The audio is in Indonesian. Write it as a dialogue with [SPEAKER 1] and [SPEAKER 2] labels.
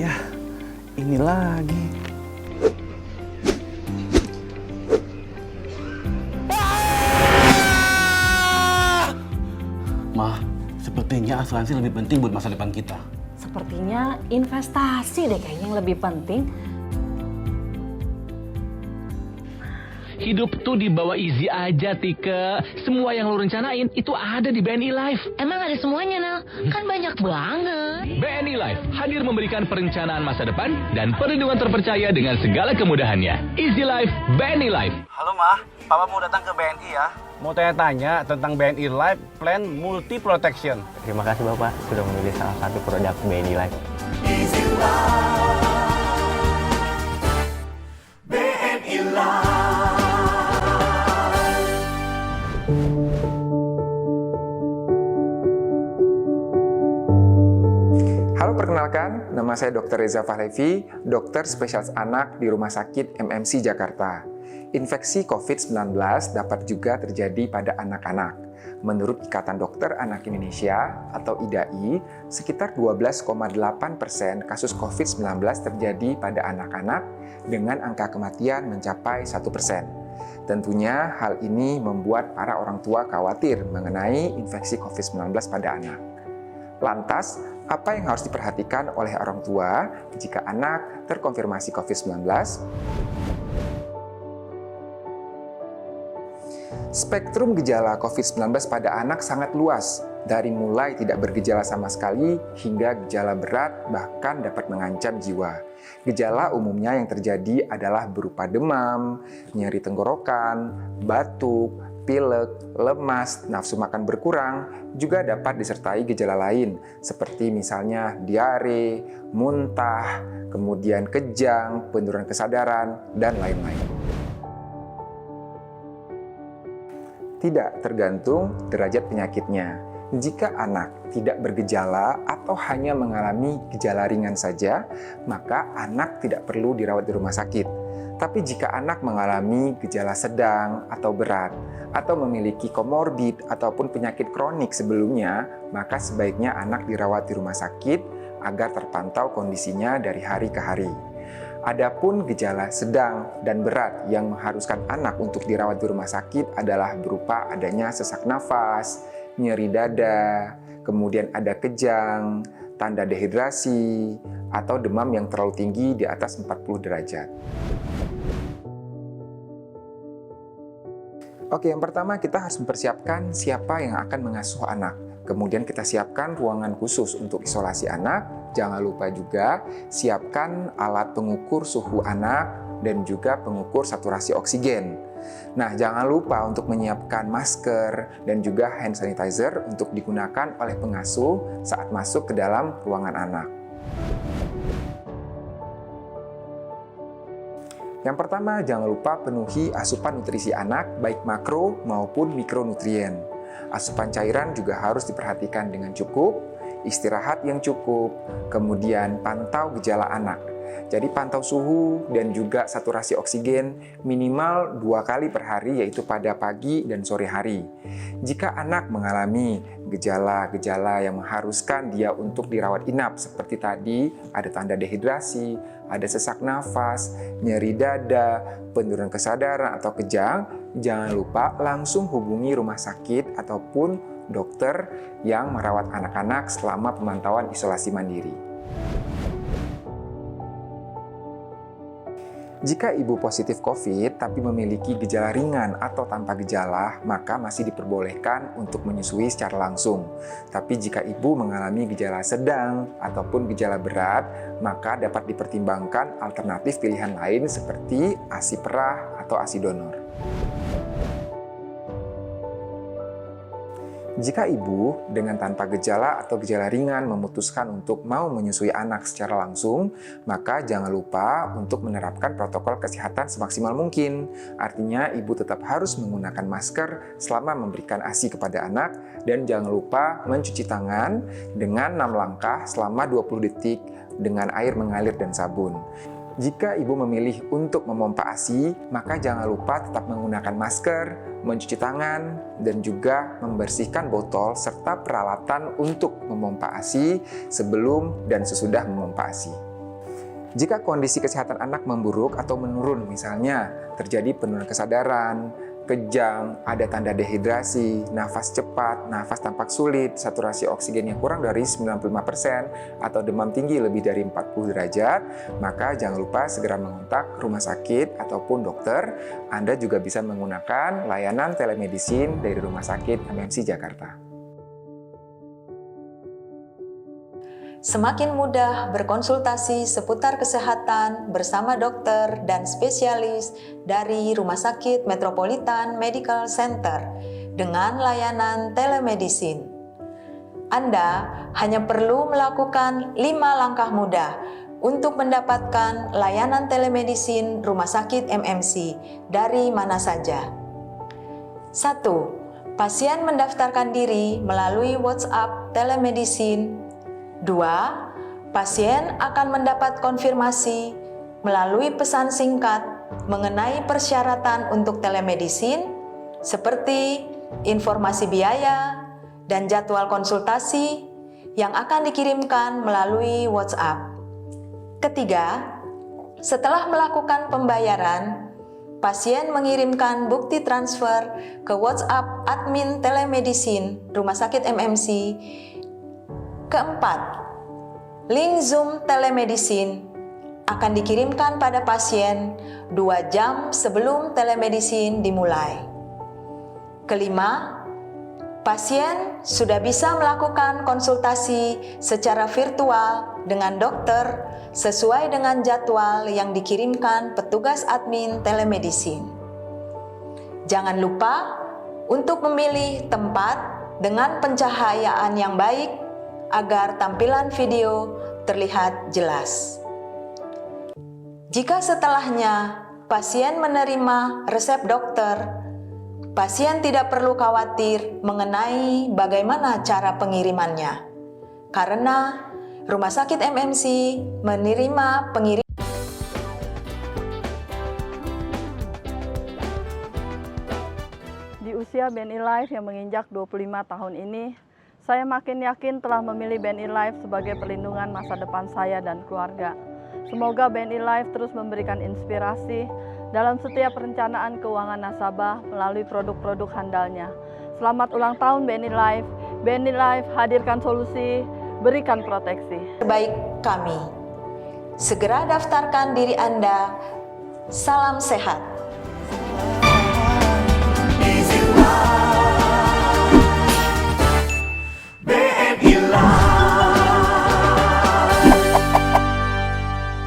[SPEAKER 1] Ya, ini lagi. Mah, sepertinya asuransi lebih penting buat masa depan kita.
[SPEAKER 2] Sepertinya investasi deh kayaknya yang lebih penting.
[SPEAKER 3] Hidup tuh dibawa easy aja, Tika. Semua yang lo rencanain itu ada di BNI Life.
[SPEAKER 4] Emang ada semuanya, Nal? Kan banyak banget.
[SPEAKER 3] BNI Life hadir memberikan perencanaan masa depan dan perlindungan terpercaya dengan segala kemudahannya. Easy Life, BNI Life.
[SPEAKER 1] Halo Mah, Papa mau datang ke BNI ya. Mau tanya-tanya tentang BNI Life Plan Multi Protection.
[SPEAKER 5] Terima kasih Bapak sudah memilih salah satu produk BNI Life.
[SPEAKER 6] Halo, perkenalkan, nama saya Dr. Reza Fahlevi, dokter spesialis anak di Rumah Sakit MMC Jakarta. Infeksi COVID-19 dapat juga terjadi pada anak-anak. Menurut Ikatan Dokter Anak Indonesia atau IDAI, sekitar 12,8% kasus COVID-19 terjadi pada anak-anak dengan angka kematian mencapai 1%. Tentunya hal ini membuat para orang tua khawatir mengenai infeksi COVID-19 pada anak. Lantas, apa yang harus diperhatikan oleh orang tua jika anak terkonfirmasi COVID-19? Spektrum gejala COVID-19 pada anak sangat luas, dari mulai tidak bergejala sama sekali hingga gejala berat bahkan dapat mengancam jiwa. Gejala umumnya yang terjadi adalah berupa demam, nyeri tenggorokan, batuk, pilek, lemas, nafsu makan berkurang, juga dapat disertai gejala lain seperti misalnya diare, muntah, kemudian kejang, penurunan kesadaran, dan lain-lain. Tidak tergantung derajat penyakitnya. Jika anak tidak bergejala atau hanya mengalami gejala ringan saja, maka anak tidak perlu dirawat di rumah sakit. Tapi jika anak mengalami gejala sedang atau berat, atau memiliki komorbid ataupun penyakit kronik sebelumnya, maka sebaiknya anak dirawat di rumah sakit agar terpantau kondisinya dari hari ke hari. Adapun gejala sedang dan berat yang mengharuskan anak untuk dirawat di rumah sakit adalah berupa adanya sesak nafas, nyeri dada, kemudian ada kejang, tanda dehidrasi, atau demam yang terlalu tinggi di atas 40 derajat. Oke, yang pertama kita harus mempersiapkan siapa yang akan mengasuh anak. Kemudian kita siapkan ruangan khusus untuk isolasi anak. Jangan lupa juga siapkan alat pengukur suhu anak dan juga pengukur saturasi oksigen. Nah, jangan lupa untuk menyiapkan masker dan juga hand sanitizer untuk digunakan oleh pengasuh saat masuk ke dalam ruangan anak. Yang pertama, jangan lupa penuhi asupan nutrisi anak baik makro maupun mikronutrien. Asupan cairan juga harus diperhatikan dengan cukup, istirahat yang cukup, kemudian pantau gejala anak. Jadi pantau suhu dan juga saturasi oksigen minimal 2 kali per hari, yaitu pada pagi dan sore hari. Jika anak mengalami gejala-gejala yang mengharuskan dia untuk dirawat inap seperti tadi, ada tanda dehidrasi, ada sesak nafas, nyeri dada, penurunan kesadaran atau kejang, jangan lupa langsung hubungi rumah sakit ataupun dokter yang merawat anak-anak selama pemantauan isolasi mandiri. Jika ibu positif COVID tapi memiliki gejala ringan atau tanpa gejala, maka masih diperbolehkan untuk menyusui secara langsung. Tapi jika ibu mengalami gejala sedang ataupun gejala berat, maka dapat dipertimbangkan alternatif pilihan lain seperti ASI perah atau ASI donor. Jika ibu dengan tanpa gejala atau gejala ringan memutuskan untuk mau menyusui anak secara langsung, maka jangan lupa untuk menerapkan protokol kesehatan semaksimal mungkin. Artinya, ibu tetap harus menggunakan masker selama memberikan ASI kepada anak, dan jangan lupa mencuci tangan dengan 6 langkah selama 20 detik dengan air mengalir dan sabun. Jika ibu memilih untuk memompa ASI, maka jangan lupa tetap menggunakan masker, mencuci tangan, dan juga membersihkan botol serta peralatan untuk memompa ASI sebelum dan sesudah memompa ASI. Jika kondisi kesehatan anak memburuk atau menurun, misalnya terjadi penurunan kesadaran, kejang, ada tanda dehidrasi, nafas cepat, nafas tampak sulit, saturasi oksigen yang kurang dari 95%, atau demam tinggi lebih dari 40 derajat, maka jangan lupa segera mengontak rumah sakit ataupun dokter. Anda juga bisa menggunakan layanan telemedicine dari Rumah Sakit MMC Jakarta.
[SPEAKER 7] Semakin mudah berkonsultasi seputar kesehatan bersama dokter dan spesialis dari Rumah Sakit Metropolitan Medical Center dengan layanan telemedicine. Anda hanya perlu melakukan 5 langkah mudah untuk mendapatkan layanan telemedicine Rumah Sakit MMC dari mana saja. 1. Pasien mendaftarkan diri melalui WhatsApp telemedicine. 2. Pasien akan mendapat konfirmasi melalui pesan singkat mengenai persyaratan untuk telemedicine seperti informasi biaya dan jadwal konsultasi yang akan dikirimkan melalui WhatsApp. Ketiga, setelah melakukan pembayaran, pasien mengirimkan bukti transfer ke WhatsApp admin telemedicine Rumah Sakit MMC. Keempat, link Zoom telemedicine akan dikirimkan pada pasien 2 jam sebelum telemedicine dimulai. Kelima, pasien sudah bisa melakukan konsultasi secara virtual dengan dokter sesuai dengan jadwal yang dikirimkan petugas admin telemedicine. Jangan lupa untuk memilih tempat dengan pencahayaan yang baik agar tampilan video terlihat jelas. Jika setelahnya pasien menerima resep dokter, pasien tidak perlu khawatir mengenai bagaimana cara pengirimannya, karena Rumah Sakit MMC menerima pengiriman.
[SPEAKER 8] Di usia BNI Life yang menginjak 25 tahun ini, saya makin yakin telah memilih BNI Life sebagai perlindungan masa depan saya dan keluarga. Semoga BNI Life terus memberikan inspirasi dalam setiap perencanaan keuangan nasabah melalui produk-produk handalnya. Selamat ulang tahun BNI Life. BNI Life hadirkan solusi, berikan proteksi.
[SPEAKER 7] Terbaik kami. Segera daftarkan diri Anda. Salam sehat.